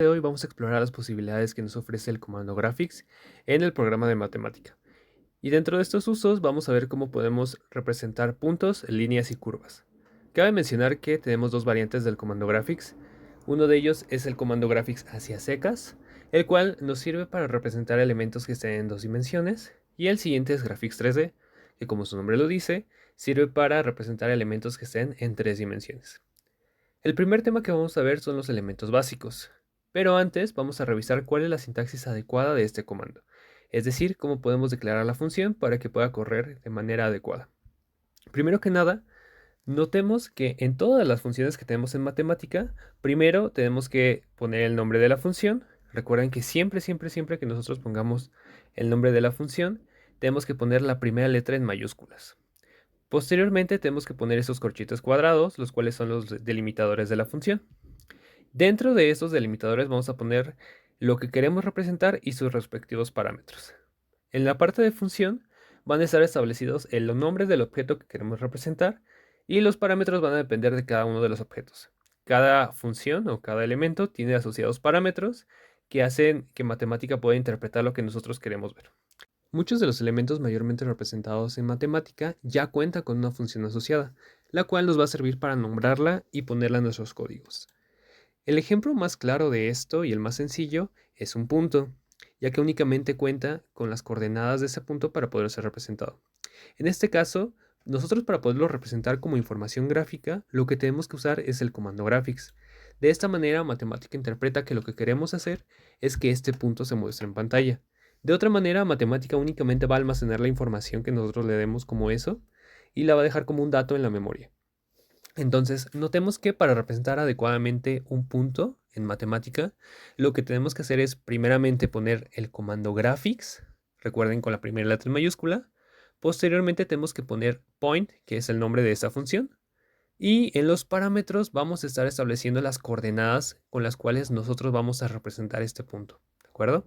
De hoy vamos a explorar las posibilidades que nos ofrece el comando graphics en el programa de matemática. Y dentro de estos usos vamos a ver cómo podemos representar puntos, líneas y curvas. Cabe mencionar que tenemos dos variantes del comando graphics. Uno de ellos es el comando graphics hacia secas, el cual nos sirve para representar elementos que estén en dos dimensiones. Y el siguiente es graphics 3D, que como su nombre lo dice, sirve para representar elementos que estén en tres dimensiones. El primer tema que vamos a ver son los elementos básicos, pero antes vamos a revisar cuál es la sintaxis adecuada de este comando, es decir, cómo podemos declarar la función para que pueda correr de manera adecuada. Primero que nada, notemos que en todas las funciones que tenemos en matemática, primero tenemos que poner el nombre de la función. Recuerden que siempre que nosotros pongamos el nombre de la función, tenemos que poner la primera letra en mayúsculas. Posteriormente tenemos que poner esos corchetes cuadrados, los cuales son los delimitadores de la función. Dentro de estos delimitadores vamos a poner lo que queremos representar y sus respectivos parámetros. En la parte de función van a estar establecidos los nombres del objeto que queremos representar y los parámetros van a depender de cada uno de los objetos. Cada función o cada elemento tiene asociados parámetros que hacen que matemática pueda interpretar lo que nosotros queremos ver. Muchos de los elementos mayormente representados en matemática ya cuentan con una función asociada, la cual nos va a servir para nombrarla y ponerla en nuestros códigos. El ejemplo más claro de esto y el más sencillo es un punto, ya que únicamente cuenta con las coordenadas de ese punto para poder ser representado. En este caso, nosotros para poderlo representar como información gráfica, lo que tenemos que usar es el comando graphics. De esta manera, matemática interpreta que lo que queremos hacer es que este punto se muestre en pantalla. De otra manera, matemática únicamente va a almacenar la información que nosotros le demos como eso y la va a dejar como un dato en la memoria. Entonces, notemos que para representar adecuadamente un punto en matemática, lo que tenemos que hacer es primeramente poner el comando graphics, recuerden con la primera letra en mayúscula. Posteriormente tenemos que poner point, que es el nombre de esta función. Y en los parámetros vamos a estar estableciendo las coordenadas con las cuales nosotros vamos a representar este punto. ¿De acuerdo?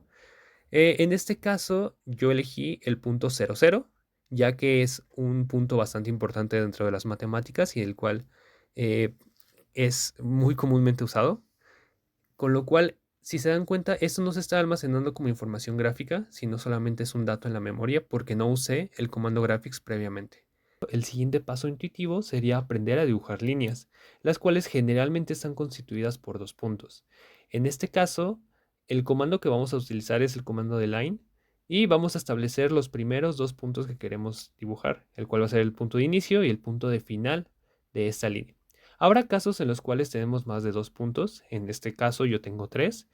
En este caso, yo elegí el punto 00, ya que es un punto bastante importante dentro de las matemáticas y el cual eh, es muy comúnmente usado. Con lo cual, si se dan cuenta, esto no se está almacenando como información gráfica, sino solamente es un dato en la memoria porque no usé el comando graphics previamente. El siguiente paso intuitivo sería aprender a dibujar líneas, las cuales generalmente están constituidas por dos puntos. En este caso, el comando que vamos a utilizar es el comando de line y vamos a establecer los primeros dos puntos que queremos dibujar, el cual va a ser el punto de inicio y el punto de final de esta línea. Habrá casos en los cuales tenemos más de dos puntos, en este caso yo tengo tres,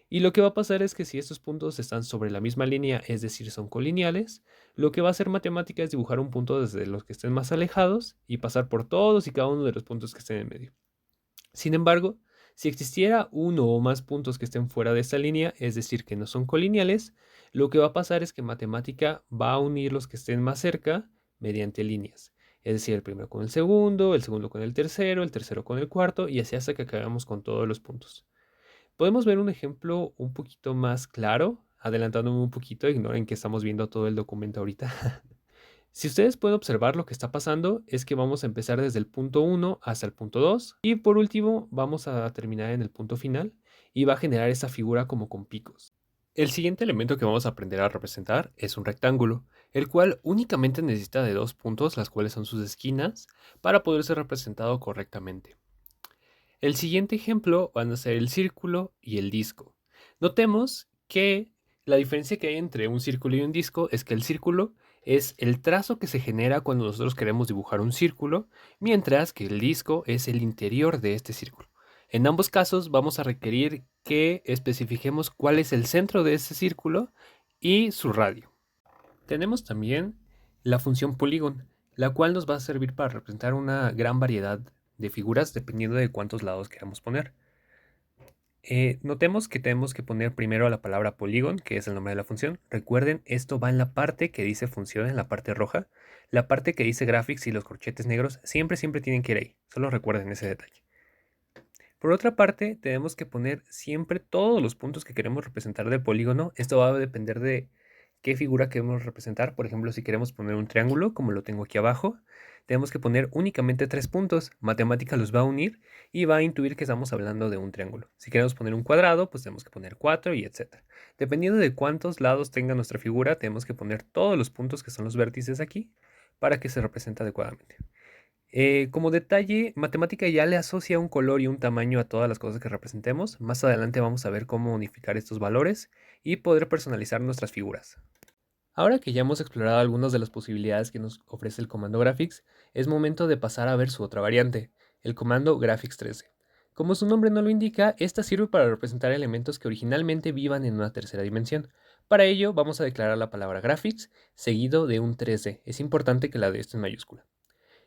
y lo que va a pasar es que si estos puntos están sobre la misma línea, es decir, son colineales, lo que va a hacer matemática es dibujar un punto desde los que estén más alejados y pasar por todos y cada uno de los puntos que estén en medio. Sin embargo, si existiera uno o más puntos que estén fuera de esta línea, es decir, que no son colineales, lo que va a pasar es que matemática va a unir los que estén más cerca mediante líneas. Es decir, el primero con el segundo con el tercero con el cuarto y así hasta que acabemos con todos los puntos. Podemos ver un ejemplo un poquito más claro, adelantándome un poquito, ignoren que estamos viendo todo el documento ahorita. Si ustedes pueden observar lo que está pasando es que vamos a empezar desde el punto 1 hasta el punto 2 y por último vamos a terminar en el punto final y va a generar esa figura como con picos. El siguiente elemento que vamos a aprender a representar es un rectángulo, el cual únicamente necesita de dos puntos, las cuales son sus esquinas, para poder ser representado correctamente. El siguiente ejemplo van a ser el círculo y el disco. Notemos que la diferencia que hay entre un círculo y un disco es que el círculo es el trazo que se genera cuando nosotros queremos dibujar un círculo, mientras que el disco es el interior de este círculo. En ambos casos vamos a requerir que especifiquemos cuál es el centro de ese círculo y su radio. Tenemos también la función polygon, la cual nos va a servir para representar una gran variedad de figuras dependiendo de cuántos lados queramos poner. Notemos que tenemos que poner primero la palabra polygon, que es el nombre de la función. Recuerden, esto va en la parte que dice función, en la parte roja. La parte que dice graphics y los corchetes negros siempre tienen que ir ahí. Solo recuerden ese detalle. Por otra parte, tenemos que poner siempre todos los puntos que queremos representar del polígono. Esto va a depender de qué figura queremos representar. Por ejemplo, si queremos poner un triángulo, como lo tengo aquí abajo, tenemos que poner únicamente 3 puntos. Matemática los va a unir y va a intuir que estamos hablando de un triángulo. Si queremos poner un cuadrado, pues tenemos que poner 4 y etcétera. Dependiendo de cuántos lados tenga nuestra figura, tenemos que poner todos los puntos que son los vértices aquí para que se represente adecuadamente. Como detalle, matemática ya le asocia un color y un tamaño a todas las cosas que representemos. Más adelante vamos a ver cómo unificar estos valores y poder personalizar nuestras figuras. Ahora que ya hemos explorado algunas de las posibilidades que nos ofrece el comando Graphics, es momento de pasar a ver su otra variante, el comando Graphics 3D. Como su nombre no lo indica, esta sirve para representar elementos que originalmente vivan en una tercera dimensión. Para ello, vamos a declarar la palabra Graphics seguido de un 3D. Es importante que la de esto en mayúscula.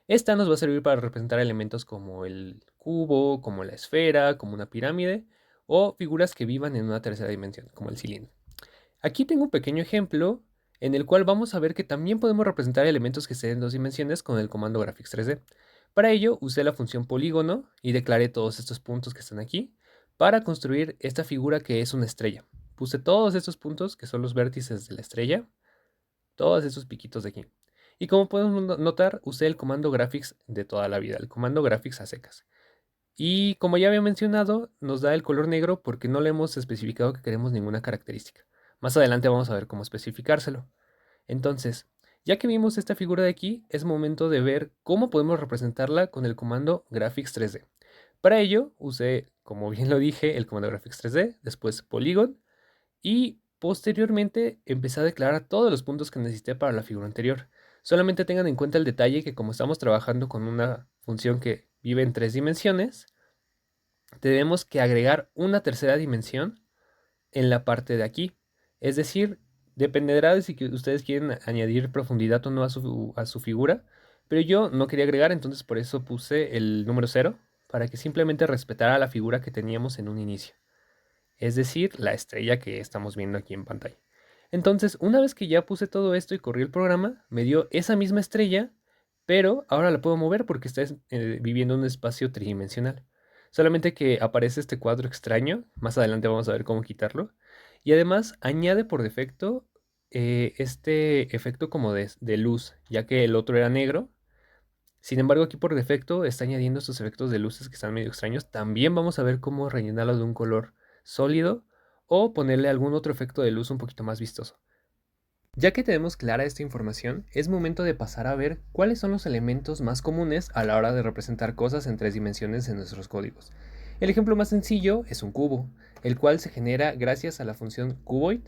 Esta nos va a servir para representar elementos como el cubo, como la esfera, como una pirámide o figuras que vivan en una tercera dimensión, como el cilindro. Aquí tengo un pequeño ejemplo en el cual vamos a ver que también podemos representar elementos que estén en dos dimensiones con el comando Graphics 3D. Para ello usé la función polígono y declaré todos estos puntos que están aquí para construir esta figura que es una estrella. Puse todos estos puntos que son los vértices de la estrella, todos estos piquitos de aquí. Y como podemos notar, usé el comando graphics de toda la vida, el comando graphics a secas. Y como ya había mencionado, nos da el color negro porque no le hemos especificado que queremos ninguna característica. Más adelante vamos a ver cómo especificárselo. Entonces, ya que vimos esta figura de aquí, es momento de ver cómo podemos representarla con el comando graphics 3D. Para ello, usé, como bien lo dije, el comando graphics 3D, después polygon, y posteriormente empecé a declarar todos los puntos que necesité para la figura anterior. Solamente tengan en cuenta el detalle que como estamos trabajando con una función que vive en 3 dimensiones, tenemos que agregar una tercera dimensión en la parte de aquí. Es decir, dependerá de si ustedes quieren añadir profundidad o no a su figura, pero yo no quería agregar, entonces por eso puse el número 0 para que simplemente respetara la figura que teníamos en un inicio, es decir, la estrella que estamos viendo aquí en pantalla. Entonces, una vez que ya puse todo esto y corrí el programa, me dio esa misma estrella, pero ahora la puedo mover porque está viviendo en un espacio tridimensional. Solamente que aparece este cuadro extraño, más adelante vamos a ver cómo quitarlo, y además añade por defecto este efecto como de luz, ya que el otro era negro. Sin embargo, aquí por defecto está añadiendo estos efectos de luces que están medio extraños. También vamos a ver cómo rellenarlo de un color sólido o ponerle algún otro efecto de luz un poquito más vistoso. Ya que tenemos clara esta información, es momento de pasar a ver cuáles son los elementos más comunes a la hora de representar cosas en 3 dimensiones en nuestros códigos. El ejemplo más sencillo es un cubo, el cual se genera gracias a la función cuboid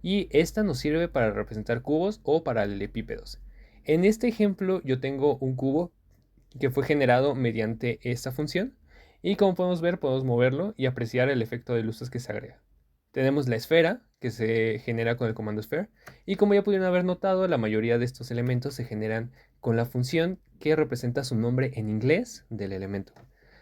y esta nos sirve para representar cubos o paralelepípedos. En este ejemplo yo tengo un cubo que fue generado mediante esta función y como podemos ver podemos moverlo y apreciar el efecto de luces que se agrega. Tenemos la esfera que se genera con el comando sphere y como ya pudieron haber notado la mayoría de estos elementos se generan con la función que representa su nombre en inglés del elemento.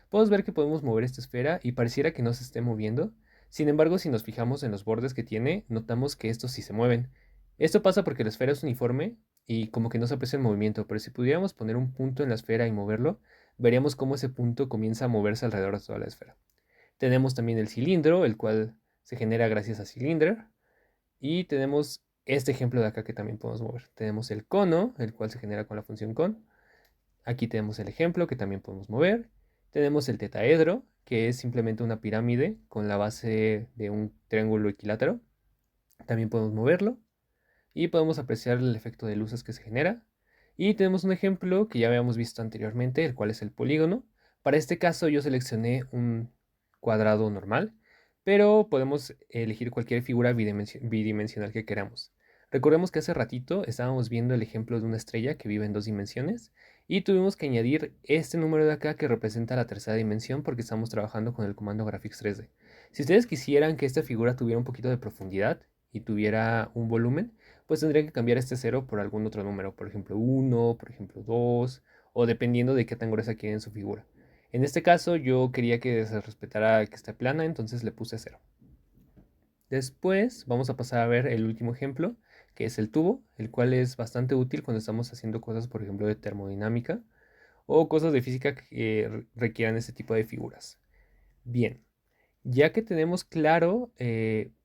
Podemos ver que podemos mover esta esfera y pareciera que no se esté moviendo. Sin embargo, si nos fijamos en los bordes que tiene, notamos que estos sí se mueven. Esto pasa porque la esfera es uniforme y como que no se aprecia el movimiento, pero si pudiéramos poner un punto en la esfera y moverlo, veríamos cómo ese punto comienza a moverse alrededor de toda la esfera. Tenemos también el cilindro, el cual se genera gracias a Cylinder, y tenemos este ejemplo de acá que también podemos mover. Tenemos el cono, el cual se genera con la función con. Aquí tenemos el ejemplo que también podemos mover. Tenemos el tetaedro, que es simplemente una pirámide con la base de un triángulo equilátero. También podemos moverlo y podemos apreciar el efecto de luces que se genera. Y tenemos un ejemplo que ya habíamos visto anteriormente, el cual es el polígono. Para este caso yo seleccioné un cuadrado normal, pero podemos elegir cualquier figura bidimensional que queramos. Recordemos que hace ratito estábamos viendo el ejemplo de una estrella que vive en 2 dimensiones y tuvimos que añadir este número de acá que representa la tercera dimensión porque estamos trabajando con el comando Graphics 3D. Si ustedes quisieran que esta figura tuviera un poquito de profundidad y tuviera un volumen, pues tendría que cambiar este 0 por algún otro número, por ejemplo 1, por ejemplo 2, o dependiendo de qué tan gruesa quieren su figura. En este caso yo quería que se respetara que esté plana, entonces le puse 0. Después vamos a pasar a ver el último ejemplo, que es el tubo, el cual es bastante útil cuando estamos haciendo cosas, por ejemplo, de termodinámica o cosas de física que requieran este tipo de figuras. Bien, ya que tenemos claro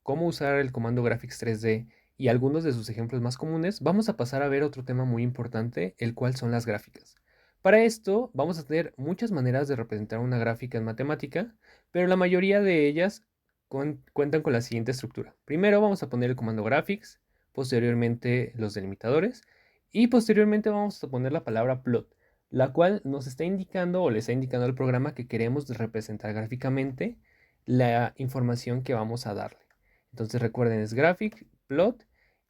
cómo usar el comando Graphics 3D y algunos de sus ejemplos más comunes, vamos a pasar a ver otro tema muy importante, el cual son las gráficas. Para esto vamos a tener muchas maneras de representar una gráfica en matemática, pero la mayoría de ellas cuentan con la siguiente estructura. Primero vamos a poner el comando graphics, posteriormente los delimitadores y posteriormente vamos a poner la palabra plot, la cual nos está indicando o le está indicando al programa que queremos representar gráficamente la información que vamos a darle. Entonces recuerden, es graphic, plot,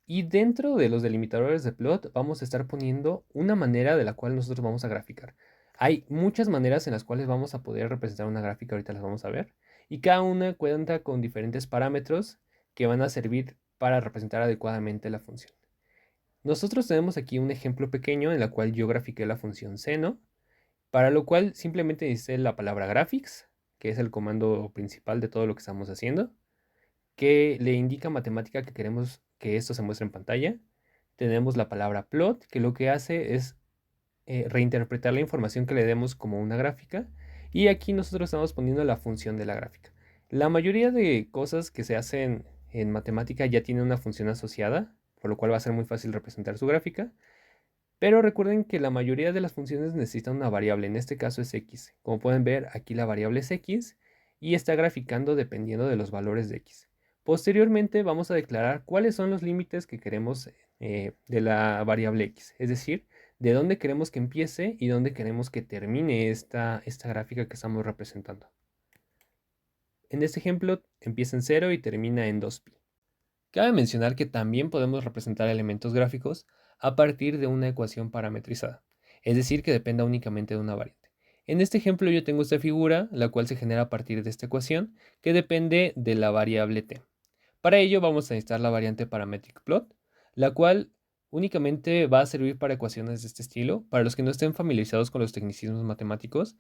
y dentro de los delimitadores de plot vamos a estar poniendo una manera de la cual nosotros vamos a graficar. Hay muchas maneras en las cuales vamos a poder representar una gráfica, ahorita las vamos a ver, y cada una cuenta con diferentes parámetros que van a servir para representar adecuadamente la función. Nosotros tenemos aquí un ejemplo pequeño en la cual yo grafiqué la función seno, para lo cual simplemente dice la palabra graphics, que es el comando principal de todo lo que estamos haciendo, que le indica a matemática que queremos que esto se muestre en pantalla. Tenemos la palabra plot, que lo que hace es reinterpretar la información que le demos como una gráfica. Y aquí nosotros estamos poniendo la función de la gráfica. La mayoría de cosas que se hacen en matemática ya tienen una función asociada, por lo cual va a ser muy fácil representar su gráfica. Pero recuerden que la mayoría de las funciones necesitan una variable, en este caso es x. Como pueden ver, aquí la variable es x y está graficando dependiendo de los valores de x. Posteriormente vamos a declarar cuáles son los límites que queremos de la variable x, es decir, de dónde queremos que empiece y dónde queremos que termine esta gráfica que estamos representando. En este ejemplo empieza en 0 y termina en 2pi. Cabe mencionar que también podemos representar elementos gráficos a partir de una ecuación parametrizada, es decir, que dependa únicamente de una variante. En este ejemplo yo tengo esta figura, la cual se genera a partir de esta ecuación, que depende de la variable t. Para ello vamos a necesitar la variante parametric plot, la cual únicamente va a servir para ecuaciones de este estilo. Para los que no estén familiarizados con los tecnicismos matemáticos,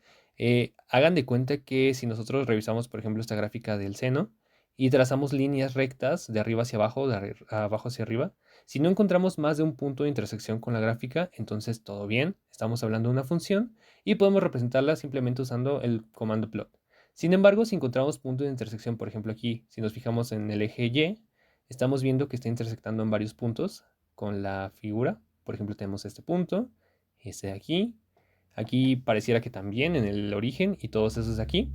hagan de cuenta que si nosotros revisamos, por ejemplo, esta gráfica del seno y trazamos líneas rectas de arriba hacia abajo, de abajo hacia arriba, si no encontramos más de un punto de intersección con la gráfica, entonces todo bien, estamos hablando de una función y podemos representarla simplemente usando el comando plot. Sin embargo, si encontramos puntos de intersección, por ejemplo aquí, si nos fijamos en el eje Y, estamos viendo que está intersectando en varios puntos con la figura. Por ejemplo, tenemos este punto, este de aquí, aquí pareciera que también en el origen y todos esos de aquí.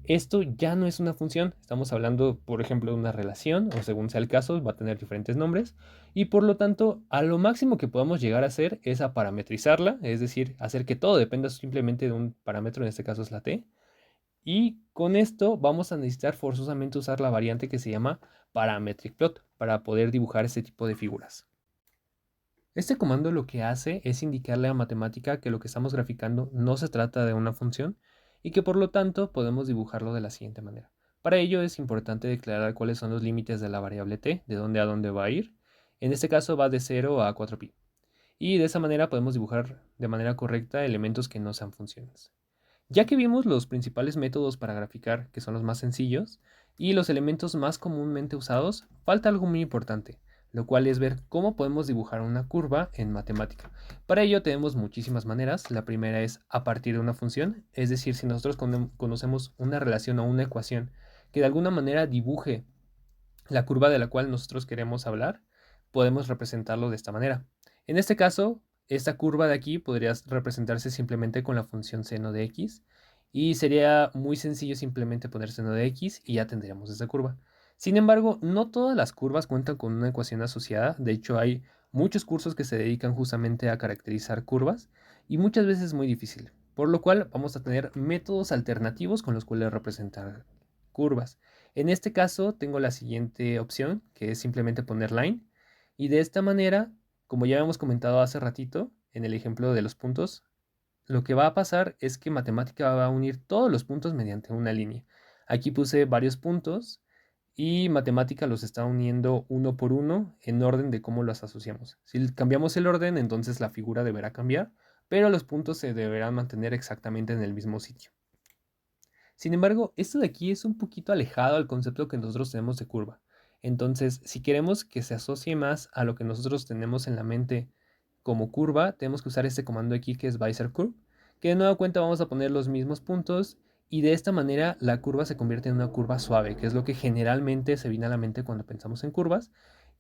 Esto ya no es una función, estamos hablando, por ejemplo, de una relación, o según sea el caso, va a tener diferentes nombres, y por lo tanto, a lo máximo que podamos llegar a hacer es a parametrizarla, es decir, hacer que todo dependa simplemente de un parámetro, en este caso es la t, y con esto vamos a necesitar forzosamente usar la variante que se llama parametric plot para poder dibujar este tipo de figuras. Este comando lo que hace es indicarle a matemática que lo que estamos graficando no se trata de una función y que por lo tanto podemos dibujarlo de la siguiente manera. Para ello es importante declarar cuáles son los límites de la variable t, de dónde a dónde va a ir. En este caso va de 0 a 4pi. Y de esa manera podemos dibujar de manera correcta elementos que no sean funciones. Ya que vimos los principales métodos para graficar, que son los más sencillos, y los elementos más comúnmente usados, falta algo muy importante, lo cual es ver cómo podemos dibujar una curva en matemática. Para ello tenemos muchísimas maneras. La primera es a partir de una función, es decir, si nosotros conocemos una relación o una ecuación que de alguna manera dibuje la curva de la cual nosotros queremos hablar, podemos representarlo de esta manera. En este caso, esta curva de aquí podría representarse simplemente con la función seno de x y sería muy sencillo simplemente poner seno de x y ya tendríamos esta curva. Sin embargo, no todas las curvas cuentan con una ecuación asociada. De hecho, hay muchos cursos que se dedican justamente a caracterizar curvas y muchas veces es muy difícil. Por lo cual vamos a tener métodos alternativos con los cuales representar curvas. En este caso tengo la siguiente opción, que es simplemente poner line. Y de esta manera, como ya habíamos comentado hace ratito, en el ejemplo de los puntos, lo que va a pasar es que matemática va a unir todos los puntos mediante una línea. Aquí puse varios puntos y matemática los está uniendo uno por uno en orden de cómo los asociamos. Si cambiamos el orden, entonces la figura deberá cambiar, pero los puntos se deberán mantener exactamente en el mismo sitio. Sin embargo, esto de aquí es un poquito alejado al concepto que nosotros tenemos de curva. Entonces, si queremos que se asocie más a lo que nosotros tenemos en la mente como curva, tenemos que usar este comando aquí que es BiCircle, que de nueva cuenta vamos a poner los mismos puntos y de esta manera la curva se convierte en una curva suave, que es lo que generalmente se viene a la mente cuando pensamos en curvas.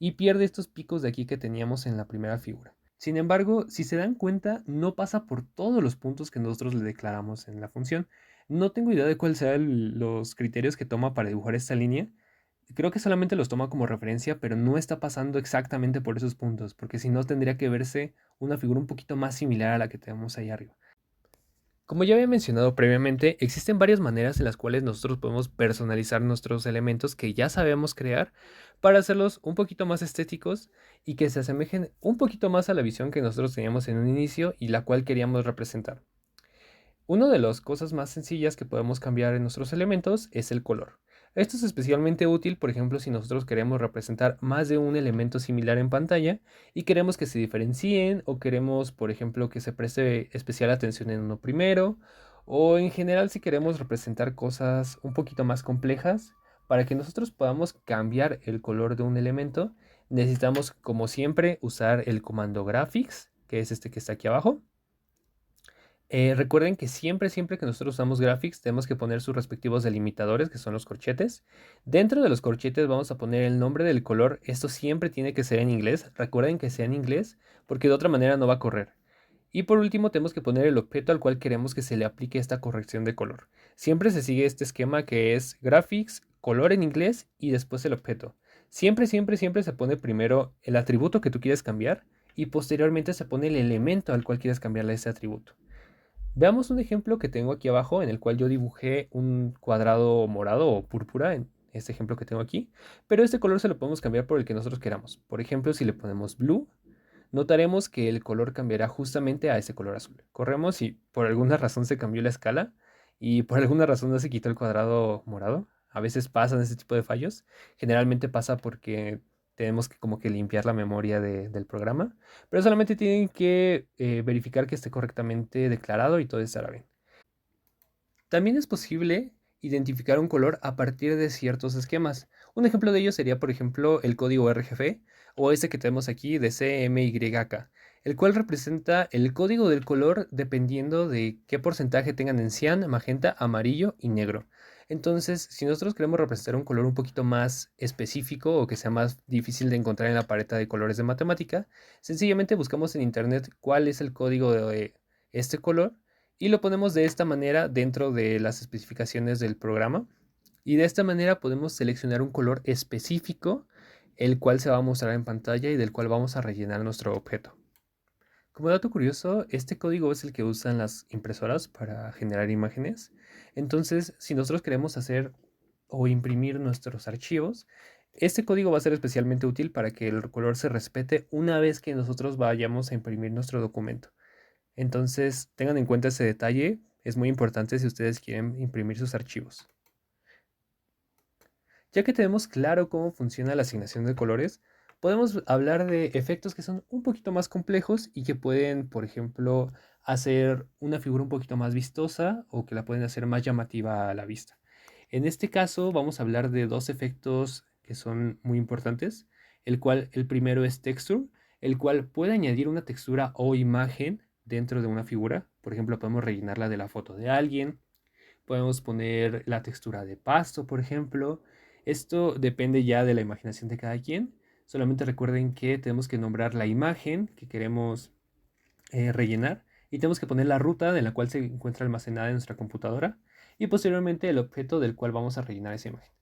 y pierde estos picos de aquí que teníamos en la primera figura. Sin embargo, si se dan cuenta, no pasa por todos los puntos que nosotros le declaramos en la función. No tengo idea de cuáles sean los criterios que toma para dibujar esta línea. Creo que solamente los toma como referencia, pero no está pasando exactamente por esos puntos, porque si no tendría que verse una figura un poquito más similar a la que tenemos ahí arriba. Como ya había mencionado previamente, existen varias maneras en las cuales nosotros podemos personalizar nuestros elementos que ya sabemos crear para hacerlos un poquito más estéticos y que se asemejen un poquito más a la visión que nosotros teníamos en un inicio y la cual queríamos representar. Una de las cosas más sencillas que podemos cambiar en nuestros elementos es el color. Esto es especialmente útil, por ejemplo, si nosotros queremos representar más de un elemento similar en pantalla y queremos que se diferencien o queremos, por ejemplo, que se preste especial atención en uno primero o en general si queremos representar cosas un poquito más complejas. Para que nosotros podamos cambiar el color de un elemento, necesitamos, como siempre, usar el comando graphics, que es este que está aquí abajo. Recuerden que siempre que nosotros usamos graphics tenemos que poner sus respectivos delimitadores, que son los corchetes. Dentro de los corchetes vamos a poner el nombre del color. Esto siempre tiene que ser en inglés. Recuerden que sea en inglés porque de otra manera no va a correr. Y por último tenemos que poner el objeto al cual queremos que se le aplique esta corrección de color. Siempre se sigue este esquema que es graphics, color en inglés y después el objeto. Siempre se pone primero el atributo que tú quieres cambiar y posteriormente se pone el elemento al cual quieres cambiarle ese atributo. Veamos un ejemplo que tengo aquí abajo en el cual yo dibujé un cuadrado morado o púrpura en este ejemplo que tengo aquí, pero este color se lo podemos cambiar por el que nosotros queramos. Por ejemplo, si le ponemos blue, notaremos que el color cambiará justamente a ese color azul. Corremos y por alguna razón se cambió la escala y por alguna razón no se quitó el cuadrado morado. A veces pasan ese tipo de fallos. Generalmente pasa porque tenemos que como que limpiar la memoria del programa, pero solamente tienen que verificar que esté correctamente declarado y todo estará bien. También es posible identificar un color a partir de ciertos esquemas. Un ejemplo de ello sería, por ejemplo, el código RGB o este que tenemos aquí de CMYK, el cual representa el código del color dependiendo de qué porcentaje tengan en cian, magenta, amarillo y negro. Entonces, si nosotros queremos representar un color un poquito más específico o que sea más difícil de encontrar en la paleta de colores de matemática, sencillamente buscamos en internet cuál es el código de este color y lo ponemos de esta manera dentro de las especificaciones del programa. Y de esta manera podemos seleccionar un color específico, el cual se va a mostrar en pantalla y del cual vamos a rellenar nuestro objeto. Como dato curioso, este código es el que usan las impresoras para generar imágenes. Entonces, si nosotros queremos hacer o imprimir nuestros archivos, este código va a ser especialmente útil para que el color se respete una vez que nosotros vayamos a imprimir nuestro documento. Entonces, tengan en cuenta ese detalle, es muy importante si ustedes quieren imprimir sus archivos. Ya que tenemos claro cómo funciona la asignación de colores, podemos hablar de efectos que son un poquito más complejos y que pueden, por ejemplo, hacer una figura un poquito más vistosa o que la pueden hacer más llamativa a la vista. En este caso, vamos a hablar de dos efectos que son muy importantes, el primero es texture, el cual puede añadir una textura o imagen dentro de una figura. Por ejemplo, podemos rellenarla de la foto de alguien, podemos poner la textura de pasto, por ejemplo. Esto depende ya de la imaginación de cada quien. Solamente recuerden que tenemos que nombrar la imagen que queremos rellenar y tenemos que poner la ruta de la cual se encuentra almacenada en nuestra computadora y posteriormente el objeto del cual vamos a rellenar esa imagen.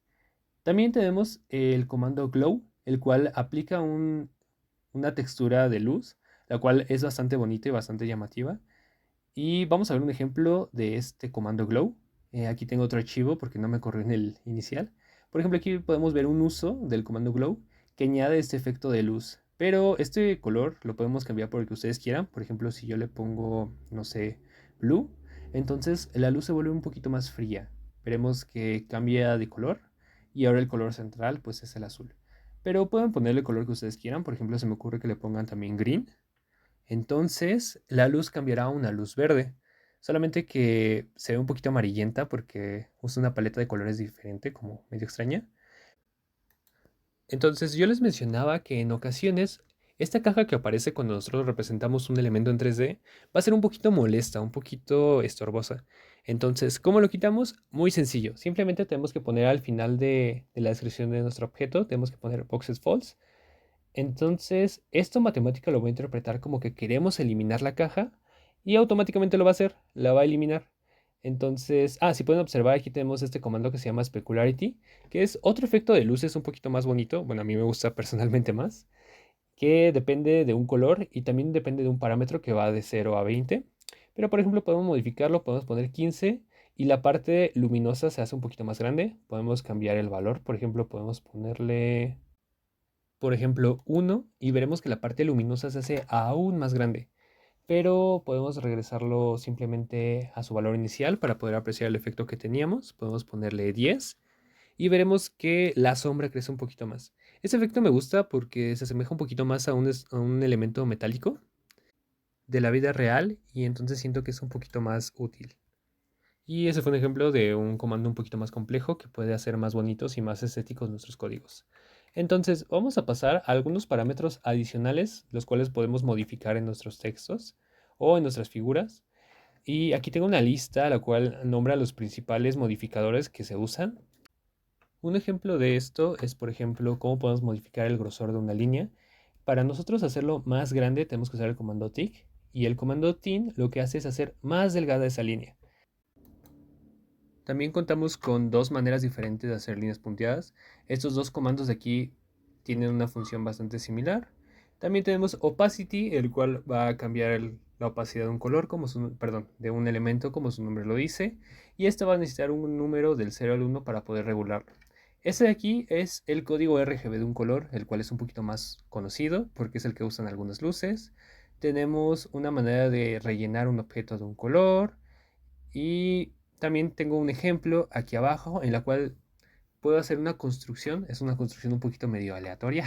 También tenemos el comando glow, el cual aplica una textura de luz, la cual es bastante bonita y bastante llamativa. Y vamos a ver un ejemplo de este comando glow. Aquí tengo otro archivo porque no me corrió en el inicial. Por ejemplo, aquí podemos ver un uso del comando glow que añade este efecto de luz. Pero este color lo podemos cambiar por el que ustedes quieran. Por ejemplo, si yo le pongo, no sé, blue, entonces la luz se vuelve un poquito más fría. Veremos que cambia de color y ahora el color central pues es el azul. Pero pueden ponerle el color que ustedes quieran. Por ejemplo, se me ocurre que le pongan también green. Entonces la luz cambiará a una luz verde, solamente que se ve un poquito amarillenta porque usa una paleta de colores diferente, como medio extraña. Entonces yo les mencionaba que en ocasiones esta caja que aparece cuando nosotros representamos un elemento en 3D va a ser un poquito molesta, un poquito estorbosa. Entonces, ¿cómo lo quitamos? Muy sencillo. Simplemente tenemos que poner al final de la descripción de nuestro objeto, tenemos que poner boxes false. Entonces, esto matemática lo voy a interpretar como que queremos eliminar la caja y automáticamente lo va a hacer, la va a eliminar. Entonces, si pueden observar, aquí tenemos este comando que se llama Specularity, que es otro efecto de luces un poquito más bonito. Bueno, a mí me gusta personalmente más, que depende de un color y también depende de un parámetro que va de 0 a 20. Pero por ejemplo, podemos modificarlo, podemos poner 15 y la parte luminosa se hace un poquito más grande. Podemos cambiar el valor, por ejemplo, podemos ponerle, por ejemplo, 1 y veremos que la parte luminosa se hace aún más grande. Pero podemos regresarlo simplemente a su valor inicial para poder apreciar el efecto que teníamos. Podemos ponerle 10 y veremos que la sombra crece un poquito más. Este efecto me gusta porque se asemeja un poquito más a un elemento metálico de la vida real y entonces siento que es un poquito más útil. Y ese fue un ejemplo de un comando un poquito más complejo que puede hacer más bonitos y más estéticos nuestros códigos. Entonces vamos a pasar a algunos parámetros adicionales, los cuales podemos modificar en nuestros textos o en nuestras figuras. Y aquí tengo una lista la cual nombra los principales modificadores que se usan. Un ejemplo de esto es, por ejemplo, cómo podemos modificar el grosor de una línea. Para nosotros hacerlo más grande tenemos que usar el comando tick y el comando thin lo que hace es hacer más delgada esa línea. También contamos con dos maneras diferentes de hacer líneas punteadas. Estos dos comandos de aquí tienen una función bastante similar. También tenemos opacity, el cual va a cambiar la opacidad de un color, perdón, de un elemento como su nombre lo dice. Y esto va a necesitar un número del 0 al 1 para poder regularlo. Este de aquí es el código RGB de un color, el cual es un poquito más conocido porque es el que usan algunas luces. Tenemos una manera de rellenar un objeto de un color y también tengo un ejemplo aquí abajo en la cual puedo hacer una construcción. Es una construcción un poquito medio aleatoria,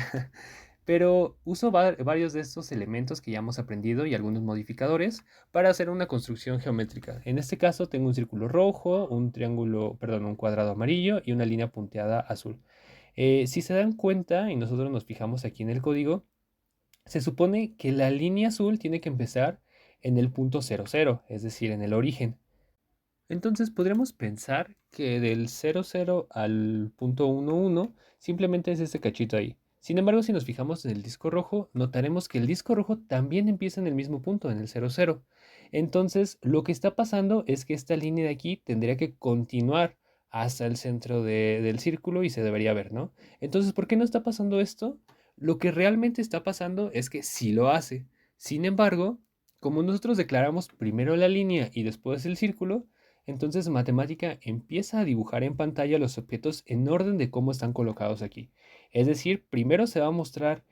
pero uso varios de estos elementos que ya hemos aprendido y algunos modificadores para hacer una construcción geométrica. En este caso tengo un círculo rojo, un triángulo, perdón, un cuadrado amarillo y una línea punteada azul. Si se dan cuenta y nosotros nos fijamos aquí en el código, se supone que la línea azul tiene que empezar en el punto 00, es decir, en el origen. Entonces podríamos pensar que del 00 al punto 11 simplemente es este cachito ahí. Sin embargo, si nos fijamos en el disco rojo, notaremos que el disco rojo también empieza en el mismo punto, en el 00. Entonces, lo que está pasando es que esta línea de aquí tendría que continuar hasta el centro del círculo y se debería ver, ¿no? Entonces, ¿por qué no está pasando esto? Lo que realmente está pasando es que sí lo hace. Sin embargo, como nosotros declaramos primero la línea y después el círculo, entonces matemática empieza a dibujar en pantalla los objetos en orden de cómo están colocados aquí. Es decir, primero se va a mostrar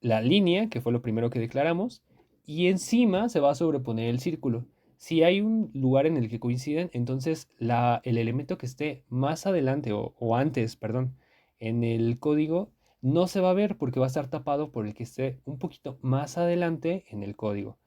la línea, que fue lo primero que declaramos, y encima se va a sobreponer el círculo. Si hay un lugar en el que coinciden, entonces el elemento que esté más adelante o antes, perdón, en el código no se va a ver porque va a estar tapado por el que esté un poquito más adelante en el código.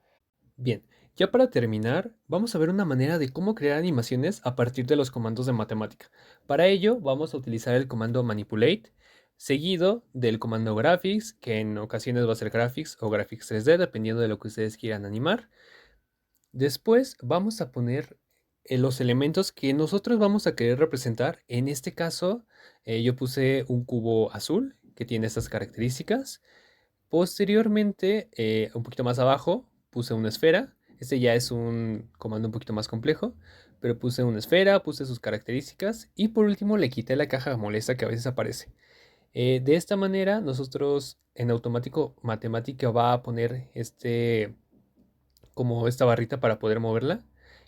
Bien, ya para terminar, vamos a ver una manera de cómo crear animaciones a partir de los comandos de matemática. Para ello, vamos a utilizar el comando manipulate, seguido del comando graphics, que en ocasiones va a ser graphics o graphics 3D, dependiendo de lo que ustedes quieran animar. Después vamos a poner los elementos que nosotros vamos a querer representar. En este caso, yo puse un cubo azul que tiene estas características. Posteriormente, un poquito más abajo, puse una esfera. Este ya es un comando un poquito más complejo, pero puse una esfera, puse sus características y por último le quité la caja molesta que a veces aparece. De esta manera, nosotros en automático matemática va a poner como esta barrita para poder moverla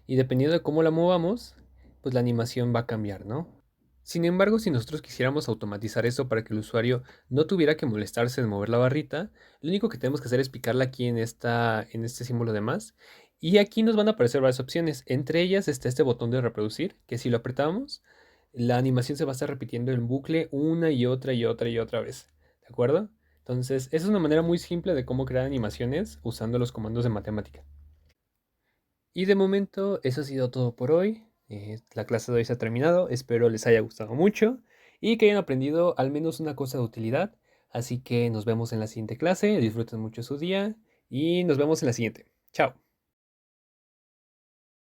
y dependiendo de cómo la movamos, pues la animación va a cambiar, ¿no? Sin embargo, si nosotros quisiéramos automatizar esto para que el usuario no tuviera que molestarse en mover la barrita, lo único que tenemos que hacer es picarla aquí en este símbolo de más. Y aquí nos van a aparecer varias opciones. Entre ellas está este botón de reproducir, que si lo apretamos, la animación se va a estar repitiendo en bucle una y otra y otra y otra vez. ¿De acuerdo? Entonces, esa es una manera muy simple de cómo crear animaciones usando los comandos de matemática. Y de momento, eso ha sido todo por hoy. La clase de hoy se ha terminado. Espero les haya gustado mucho y que hayan aprendido al menos una cosa de utilidad. Así que nos vemos en la siguiente clase. Disfruten mucho su día y nos vemos en la siguiente. Chao.